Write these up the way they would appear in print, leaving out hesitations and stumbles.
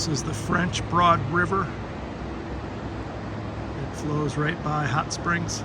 This is the French Broad River. It flows right by Hot Springs.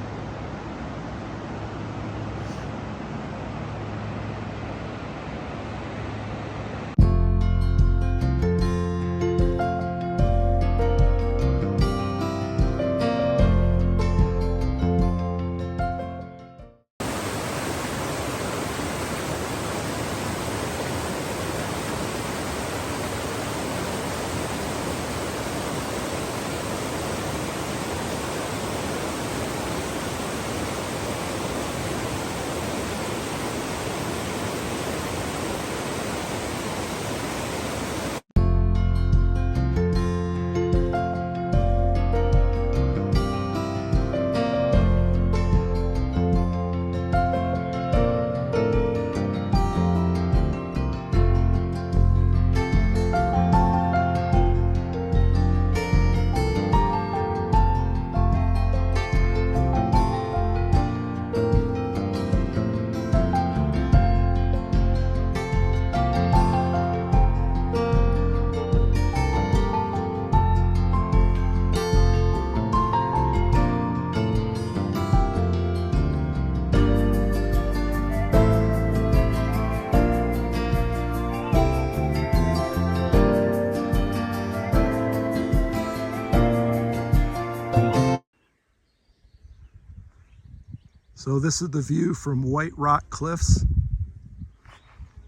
So this is the view from White Rock Cliffs,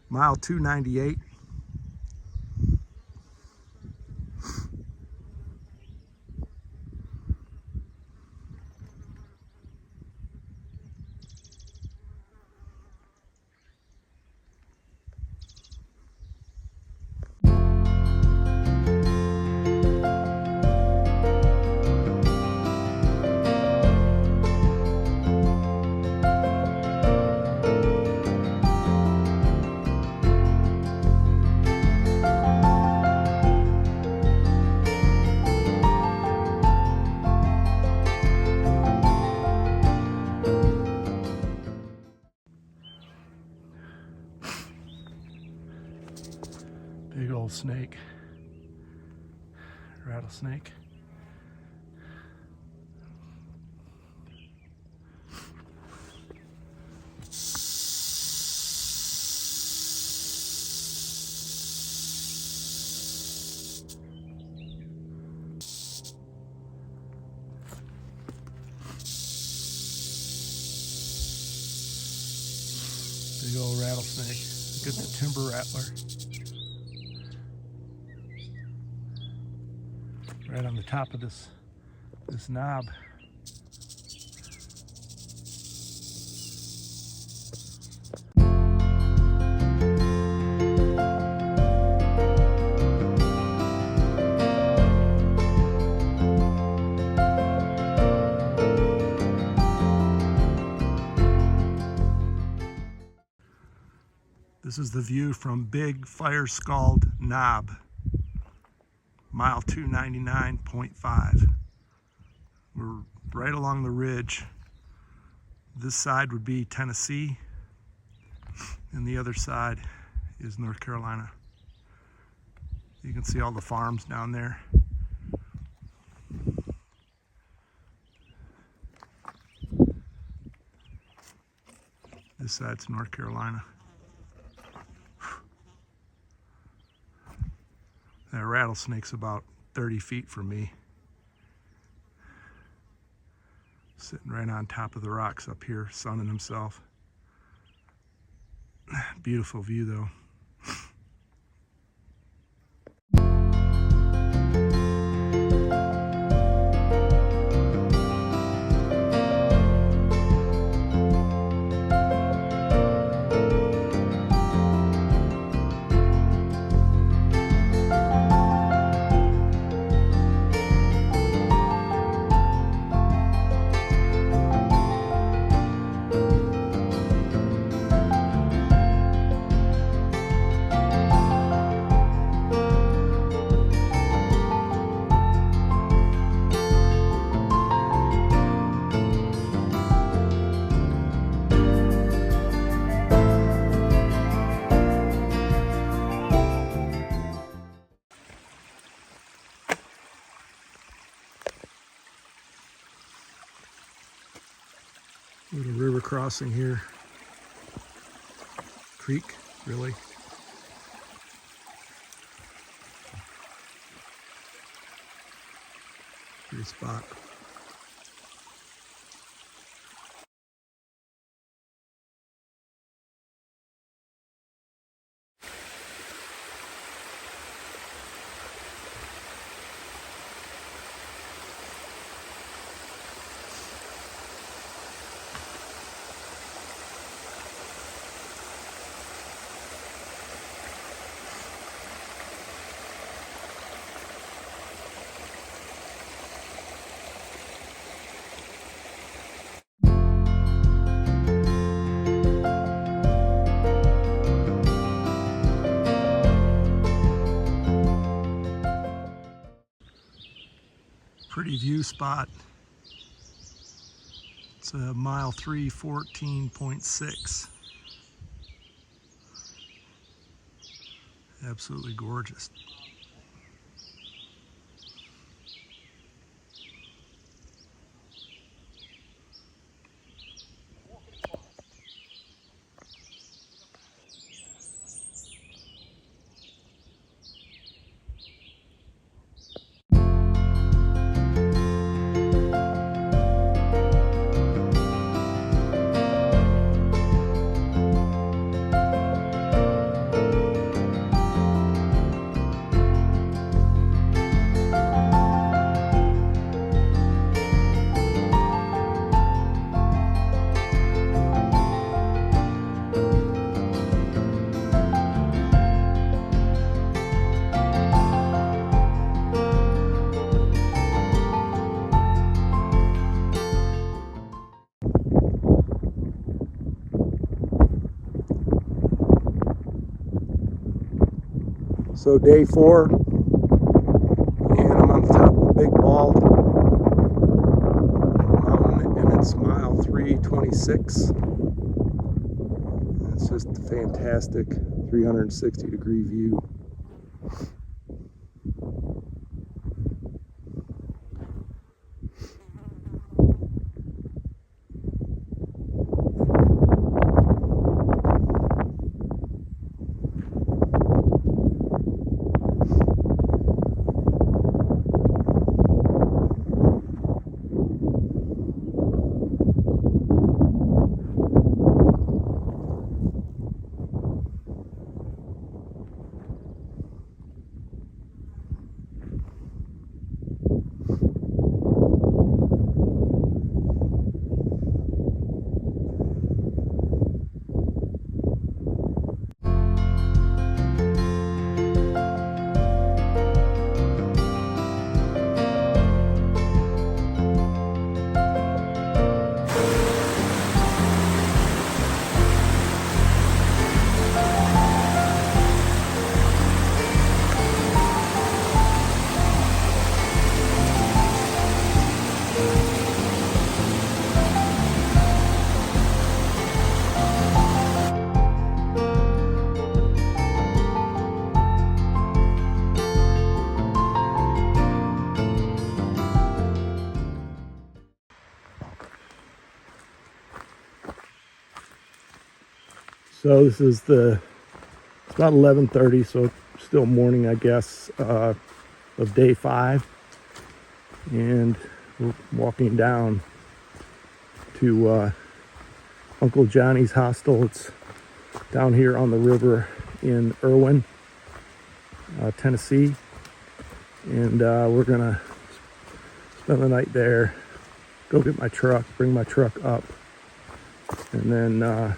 mile 298. Big old snake, rattlesnake. Big old rattlesnake. Look at the timber rattler. Right on the top of this knob. This is the view from Big Fire Scald Knob, mile 299.5. We're right along the ridge. This side would be Tennessee, and the other side is North Carolina. You can see all the farms down there. This side's North Carolina. That rattlesnake's about 30 feet from me. Sitting right on top of the rocks up here, sunning himself. Beautiful view though. crossing here. Creek, really. Pretty spot. Pretty view spot. It's a mile 3, 14.6. Absolutely gorgeous. So day 4, and I'm on the top of a big bald mountain, and it's mile 326. It's just a fantastic 360-degree view. So this is it's about 11:30, so still morning, I guess, of day 5. And we're walking down to Uncle Johnny's hostel. It's down here on the river in Roan, Tennessee. And we're gonna spend the night there, go get my truck, bring my truck up, and then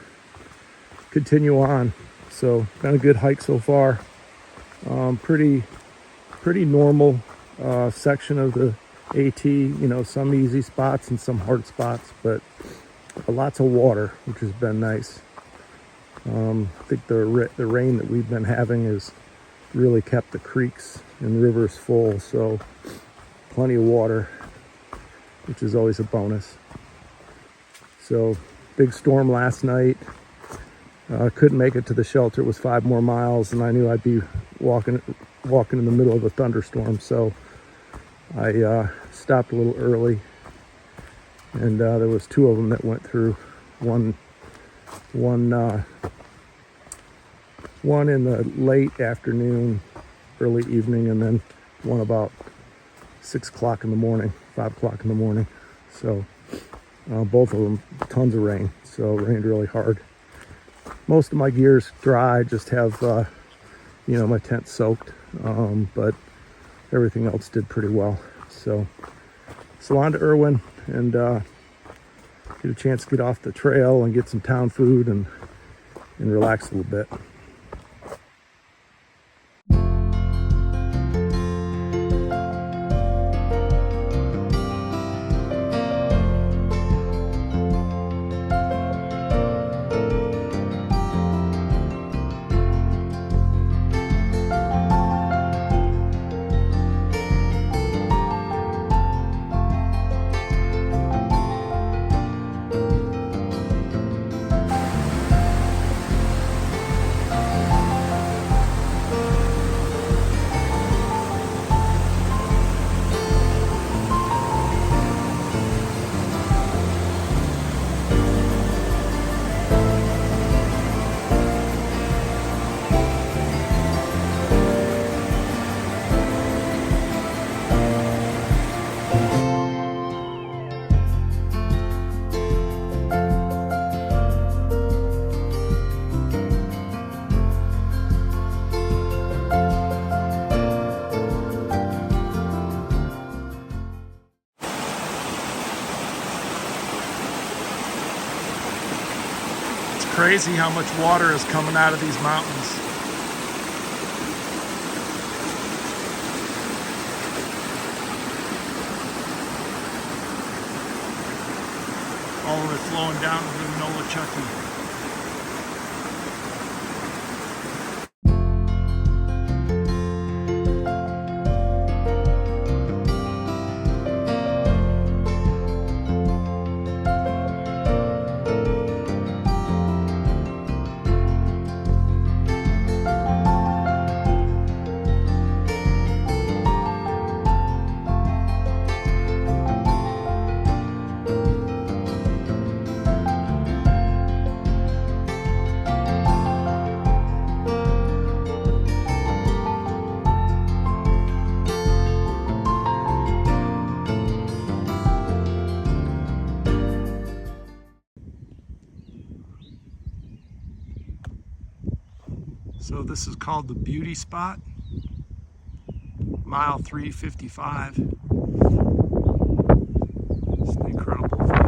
continue on. So been a good hike so far. Pretty normal section of the AT, you know, some easy spots and some hard spots, but lots of water, which has been nice. I think the rain that we've been having has really kept the creeks and rivers full, so plenty of water, which is always a bonus. So big storm last night. Couldn't make it to the shelter. It was 5 more miles, and I knew I'd be walking in the middle of a thunderstorm, so I stopped a little early, and there was 2 of them that went through One in the late afternoon, early evening, and then one about 6 o'clock in the morning, 5 o'clock in the morning. So both of them, tons of rain. So it rained really hard. Most of my gear's dry, just have my tent soaked, but everything else did pretty well. So on to Irwin and get a chance to get off the trail and get some town food and relax a little bit. Crazy how much water is coming out of these mountains. All of it flowing down to the Nolichucky. So this is called the Beauty Spot, mile 355. It's an incredible view.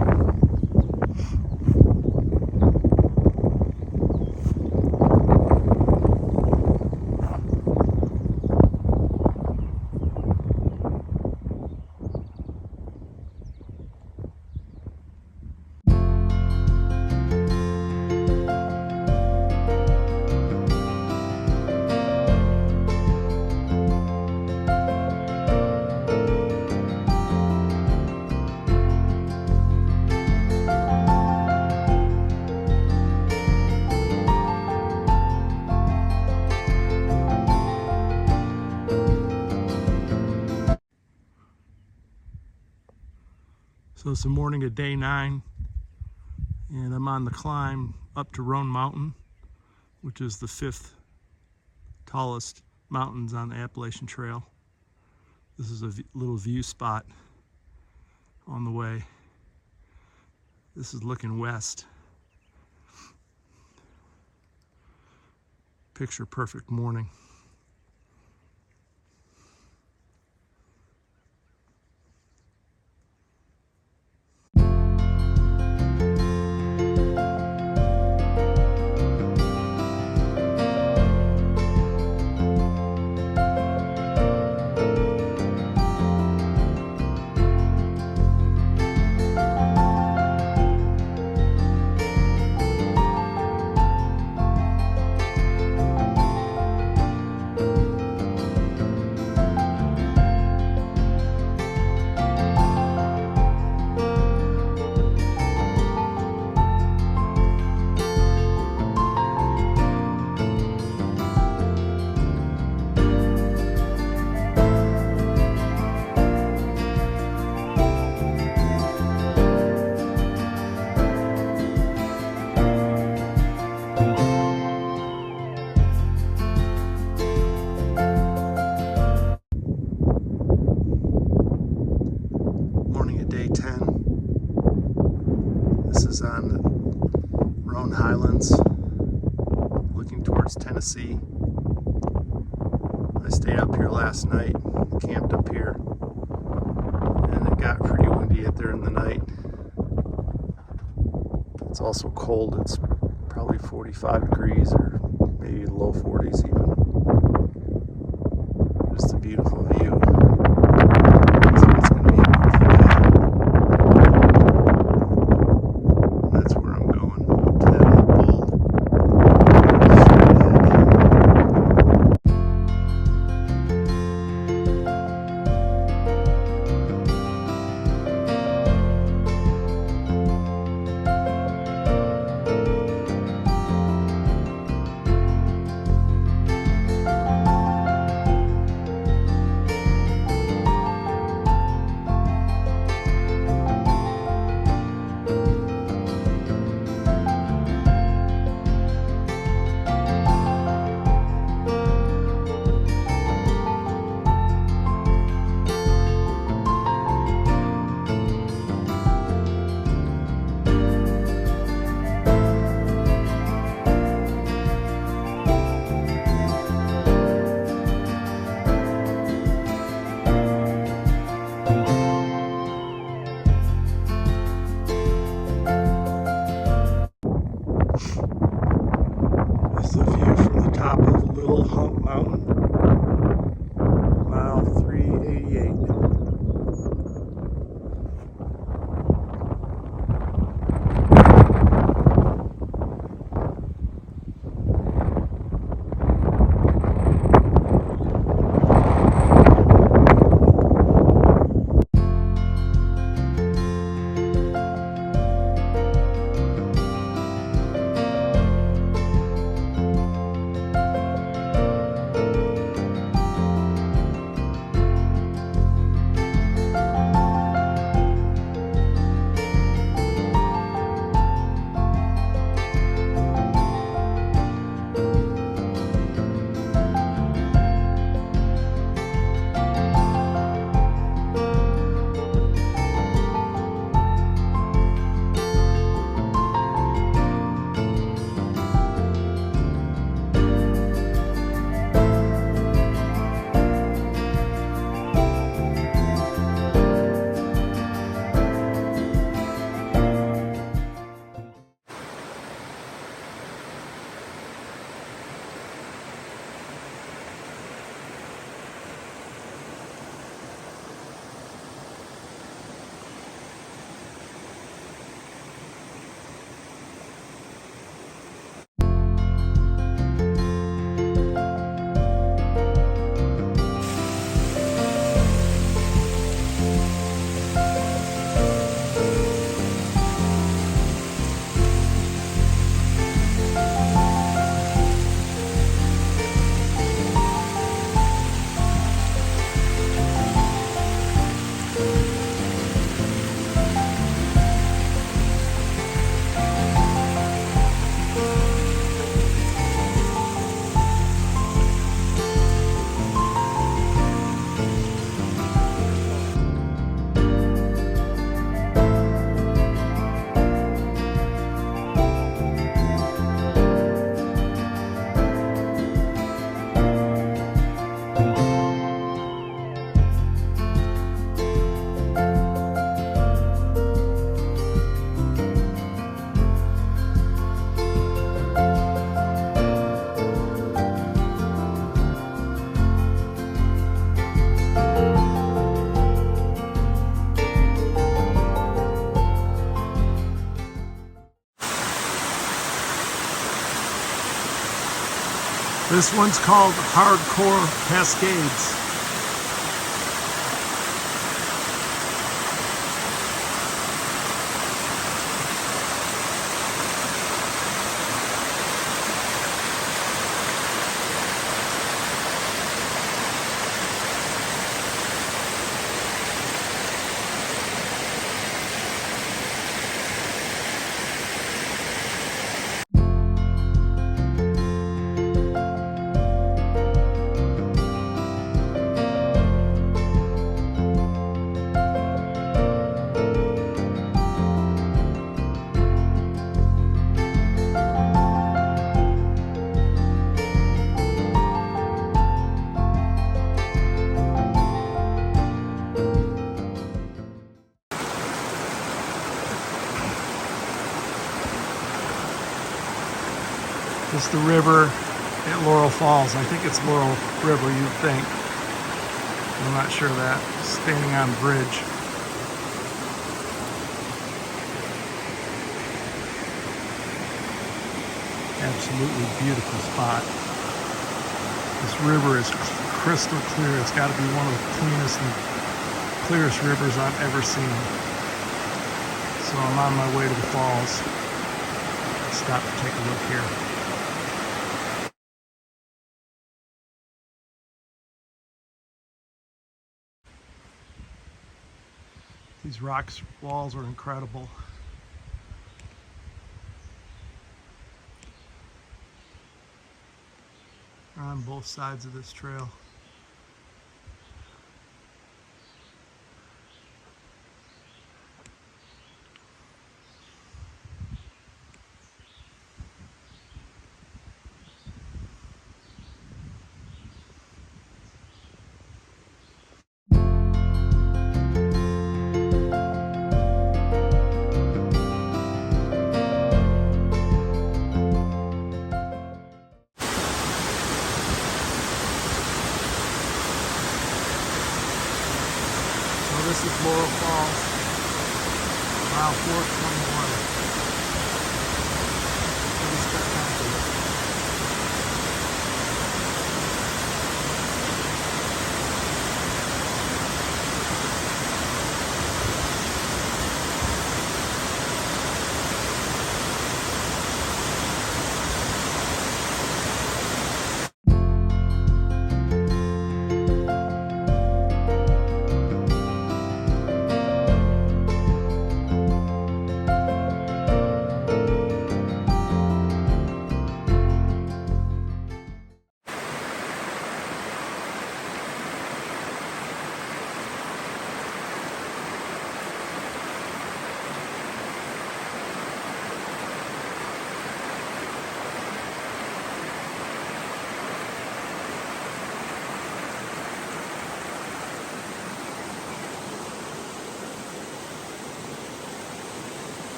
So it's the morning of day 9, and I'm on the climb up to Roan Mountain, which is the 5th tallest mountains on the Appalachian Trail. This is a little view spot on the way. This is looking west. Picture perfect morning. looking towards Tennessee. I stayed up here last night, camped up here, and it got pretty windy out there in the night. It's also cold. It's probably 45 degrees or maybe low 40s even. Just a beautiful view. So it's going to be a beautiful day. That's where I'm going, to that old bull. Straight ahead. This is a view from the top of Little Hump Mountain, mile 388. This one's called Hardcore Cascades. is the river at Laurel Falls. I think it's Laurel River, you'd think. I'm not sure of that. Standing on the bridge. Absolutely beautiful spot. This river is crystal clear. It's got to be one of the cleanest and clearest rivers I've ever seen. So I'm on my way to the falls. Stop to take a look here. These rock walls are incredible. On both sides of this trail. This is Laurel Falls, mile 421. Pretty spectacular.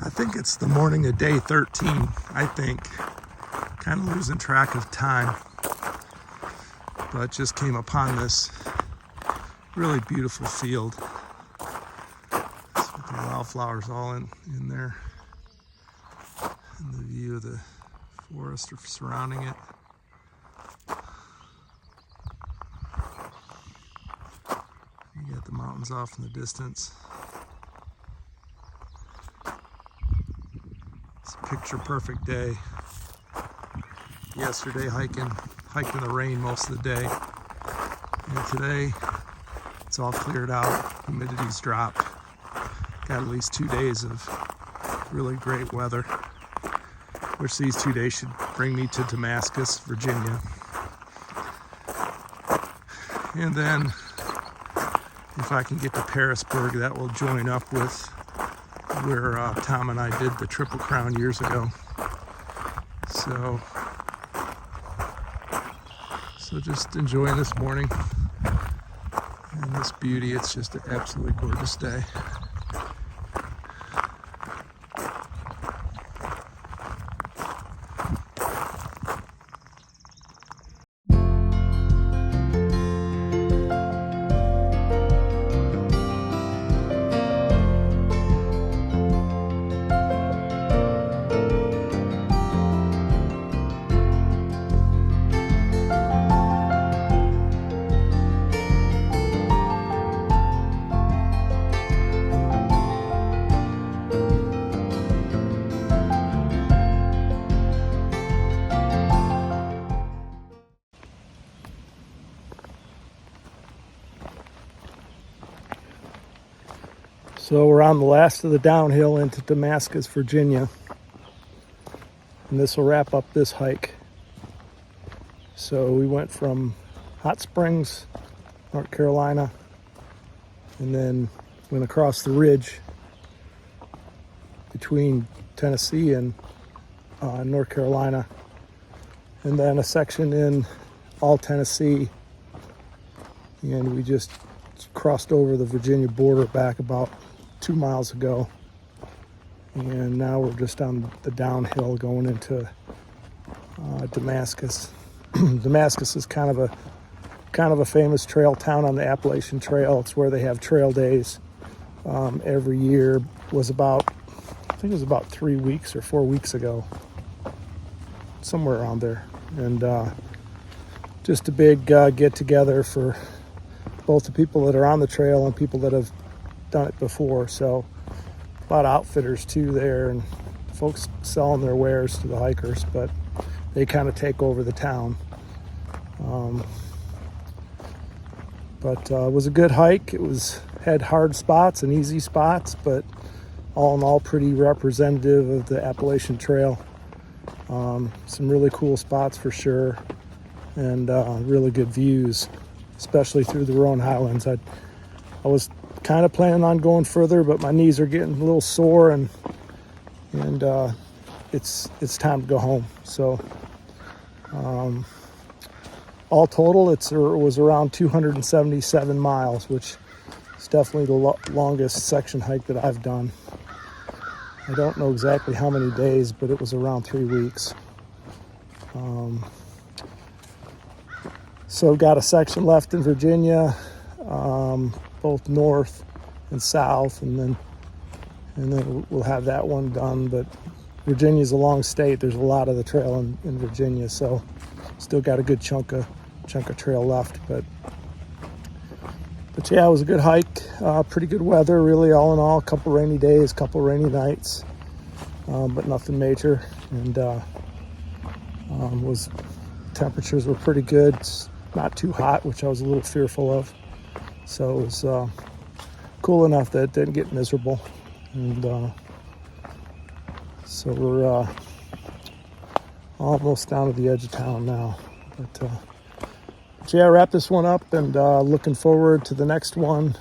I think it's the morning of day 13, I think. Kind of losing track of time. But just came upon this really beautiful field. With the wildflowers all in there. And the view of the forest surrounding it. You got the mountains off in the distance. Picture perfect day. Yesterday hiked in the rain most of the day, and today it's all cleared out. Humidity's dropped. Got at least 2 days of really great weather, which these 2 days should bring me to Damascus, Virginia, and then if I can get to Parisburg, that will join up with where Tom and I did the Triple Crown years ago. So just enjoying this morning. this beauty. It's just an absolutely gorgeous day. So we're on the last of the downhill into Damascus, Virginia. And this will wrap up this hike. So we went from Hot Springs, North Carolina, and then went across the ridge between Tennessee and North Carolina. And then a section in all Tennessee. And we just crossed over the Virginia border back about 2 miles ago, and now we're just on the downhill going into Damascus. Damascus is kind of a famous trail town on the Appalachian Trail. It's where they have trail days every year. I think it was about 3 weeks or 4 weeks ago, somewhere around there, and just a big get together for both the people that are on the trail and people that have done it before. So a lot of outfitters too there, and folks selling their wares to the hikers, but they kind of take over the town. But it was a good hike. It had hard spots and easy spots, but all in all pretty representative of the Appalachian Trail. Some really cool spots for sure, and really good views, especially through the Roan Highlands. I was kind of planning on going further, but my knees are getting a little sore, and it's time to go home. So all total, it was around 277 miles, which is definitely the longest section hike that I've done. I don't know exactly how many days, but it was around 3 weeks. So got a section left in Virginia, both north and south, and then we'll have that one done. But Virginia's a long state. There's a lot of the trail in Virginia, so still got a good chunk of trail left. But yeah, it was a good hike. Pretty good weather, really, all in all. A couple rainy days, couple rainy nights, but nothing major. And temperatures were pretty good. It's not too hot, which I was a little fearful of. So it was cool enough that it didn't get miserable. And so we're almost down to the edge of town now. But yeah, wrap this one up, and looking forward to the next one.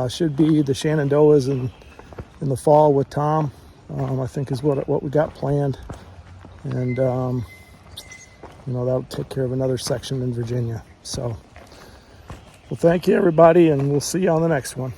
Should be the Shenandoahs in the fall with Tom, I think is what we got planned. And that'll take care of another section in Virginia. So, well, thank you, everybody, and we'll see you on the next one.